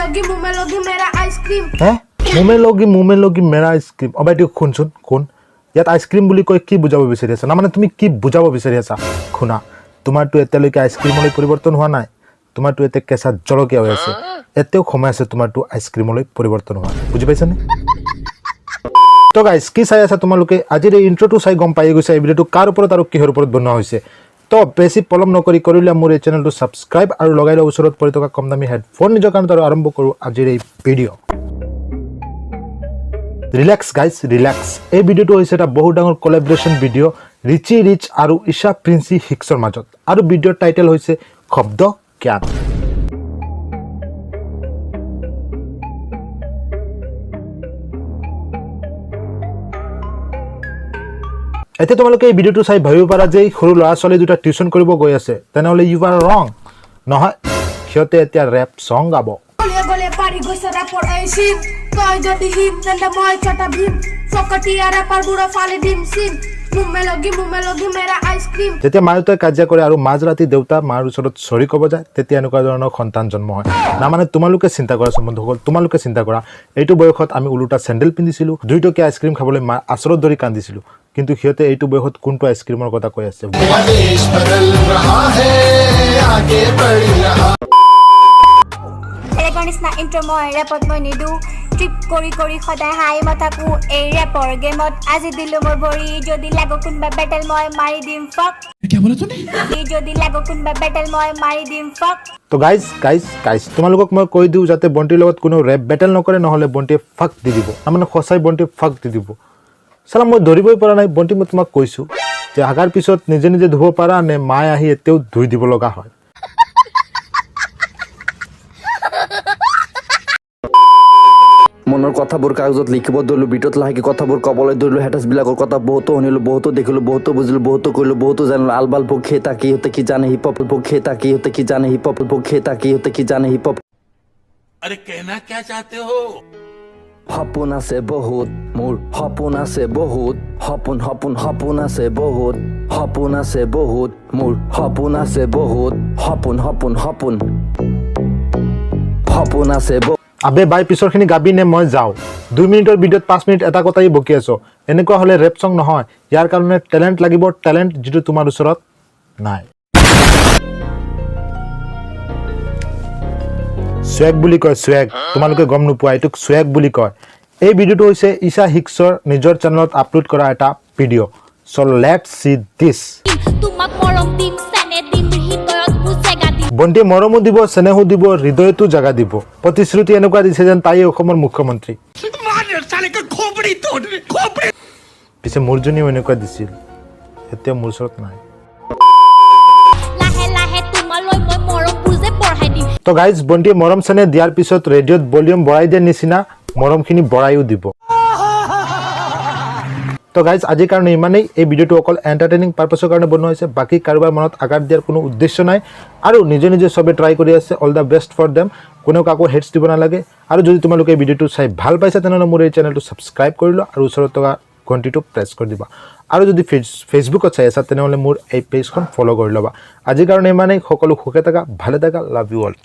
लोगी मुंह में लोगी मेरा आइसक्रीम হে মুহ মে লগি মেৰা আইসক্ৰিম অবাই দিও শুনচোন কোন ইয়াত আইসক্ৰিম বুলি কৈ কি বুজাব বিচাৰি আছা না মানে তুমি কি বুজাব বিচাৰি আছা শুনা তোমাৰটো এতিয়ালৈকে আইসক্ৰিমলৈ পৰিৱৰ্তন হোৱা নাই তোমাৰটো এতে কেঁচা জলকীয়া হৈ আছে এতেও সময় আছে তোমাৰটো আইসক্ৰিমলৈ পৰিৱৰ্তন হোৱা বুজি পাইছানে তো গাইস কি চাই আছা তোমালোকে আজিৰ এই ইন্ট্ৰোটো চাই গম পাই গৈছা এই ভিডিওটো কাৰ ওপৰত আৰু কিহৰ ওপৰত বনোৱা হৈছে তো বেছি পলম নকৰি কৰিলে মোৰ এই চেনেলটো সাবস্ক্ৰাইব আৰু লগাই লও ওচৰত পৰি থকা কম দামী হেডফোন নিজৰ কাৰণে আৰু আৰম্ভ কৰো আজিৰ এই ভিডিও ৰিল্যাক্স গাইস ৰিল্যাক্স এই ভিডিওটো হৈছে এটা বহুত ডাঙৰ কোলাবৰেচন ভিডিও ৰিচি ৰিচ আৰু ইশা প্ৰিন্সি হিক্সৰ মাজত আৰু ভিডিওৰ টাইটেল হৈছে শব্দ জ্ঞান এতে তোমালোকে এই ভিডিওটো চাই ভাবিব পাৰা যে সৰু ল'ৰা ছোৱালী দুটা টিউচন কৰিব গৈ আছে তেনেহলে ইউ আৰ ৰং নহয় সিহঁতে এতিয়া ৰেপ সং গাব গলে গলে পারি গোসরা পড়াইছিন কই যদি হিম তেলে মই চটা ভীম ফকটি আরা পার বুড়ো ফালে ডিম সিন মুহ মে লগি মেরা আইসক্রিম যেতিয়া মায়ুতে কাজিয়া কৰে আৰু মাজ ৰাতি দেউতা মাৰ ওচৰত সৰি ক'ব যায় তেতিয়া এনেকুৱা ধৰণৰ সন্তান জন্ম হয় না মানে তোমালোকে চিন্তা কৰা সম্বন্ধসকল তোমালোকে চিন্তা কৰা এইটো বয়সত আমি উলুটা স্যান্ডেল পিন্ধিছিলো 2 টকীয়া আইসক্ৰিম খাবলৈ মা আচৰত ধৰি কান্দিছিলো কিন্তু সিহঁতে এইটো বয়সত কোনটো আইসক্ৰিমৰ কথা কৈ আছে নিচিনা ইন্ট্ৰ মই ৰেপত মই নিদো ট্ৰিপ কৰি কৰি সদায় হাই মাথাকো এই ৰেপৰ গেমত আজি দিলো মোৰ ভৰি যদি লাগো কোনবা বেটেল মই মাৰি দিম ফক কি বলা তুমি যদি লাগো কোনবা বেটেল মই মাৰি দিম ফক তো গাইস তোমালোকক মই কৈ দিও যাতে বন্টিৰ লগত কোনো ৰেপ বেটেল নকৰে নহলে বন্টিয়ে ফক দি দিব মানে খসাই বন্টি ফক দি দিব সালাম মই ধৰিবই পৰা নাই বন্টি মই তোমাক কৈছো যে আগাৰ পিছত নিজে নিজে ধুব পাৰা নে মাই আহি এতেও ধুই দিব লগা হয় মনৰ কথাবোৰ কাগজত লিখিব ধৰিলো বিটত লাহেকে কথাবোৰ কবলৈ ধৰিলো হেটাছ বিলাকৰ কথা বহুতো শুনিলো বহুতো দেখিলো বহুতো বুজিলো বহুতো কৰিলো বহুতো জানিলো আলবাল ভোগে তাকি হতে কি জানে হিপ হপ ভোগে তাকি হতে কি জানে হিপ হপ ভোগে তাকি হতে কি জানে হিপ হপ अरे कहना क्या चाहते हो সপোন আছে বহুত মোৰ সপোন আছে বহুত সপোন সপোন সপোন আছে বহুত সপোন আছে বহুত মোৰ সপোন আছে বহুত সপোন সপোন সপোন সপোন আছে আবে বাই পিছৰখিনি গাবি নে মই যাও 2 মিনিটৰ ভিডিওত 5 মিনিট এটা কথাই বকি আছো এনেকুৱা হলে ৰেপ সং নহয় ইয়াৰ কাৰণে ট্যালেন্ট লাগিব ট্যালেন্ট যেটো তোমাৰ ওচৰত নাই সোয়াগ বুলি কয় সোয়াগ তোমালোকে গম নোপোৱা এটুক সোয়াগ বুলি কয় এই ভিডিওটো হৈছে ইশা হিক্সৰ নিজৰ চেনেলত আপলোড কৰা এটা video so let's see this তোমাক মৰম দিম সনে দিম হৃদয়ত বুজেগা দিম বন্টি মৰম দিব স্নেহ দিব হৃদয়তো জাগা দিব প্ৰতিশ্ৰুতি এনেকুৱা দিছে যেন তাই অসমৰ মুখ্যমন্ত্ৰী পিছে মোৰ জনী এনেকুৱা দিছিল এতিয়া মোৰ ওচৰত নাই লাহে লাহে তোমালৈ মই মৰম বুজে পঢ়াই দিম তো গাইজ বন্টি মৰম স্নেহ দিয়াৰ পিছত ৰেডিঅ'ত ভলিউম বঢ়াই দিয়া নিচিনা মৰমখিনি বঢ়াইও দিব তো গাইজ আজিৰ কাৰণে ইমানেই এই ভিডিওটো অকল এন্টাৰটেইনিং পাৰপাসৰ কাৰণে বনোৱা হৈছে বাকি কাৰোবাৰ মনত আঘাত দিয়াৰ কোনো উদ্দেশ্য নাই আৰু নিজে নিজে সবে ট্ৰাই কৰি আছে all the best for them কোনো কাকো হেডছ দিব নালাগে আৰু যদি তোমালোকে এই ভিডিওটো চাই ভাল পাইছা তেনে মোৰ এই চেনেলটো সাবস্ক্ৰাইব কৰি লো আৰু ওচৰত থকা ঘণ্টিটো প্ৰেছ কৰি দিবা আৰু যদি ফেসবুকত চাই আছা তেনে মোৰ এই পেজখন ফলো কৰি লবা আজিৰ কাৰণে ইমানেই সকলো সুখে থাকা ভালে থাকা লাভ ইউ অল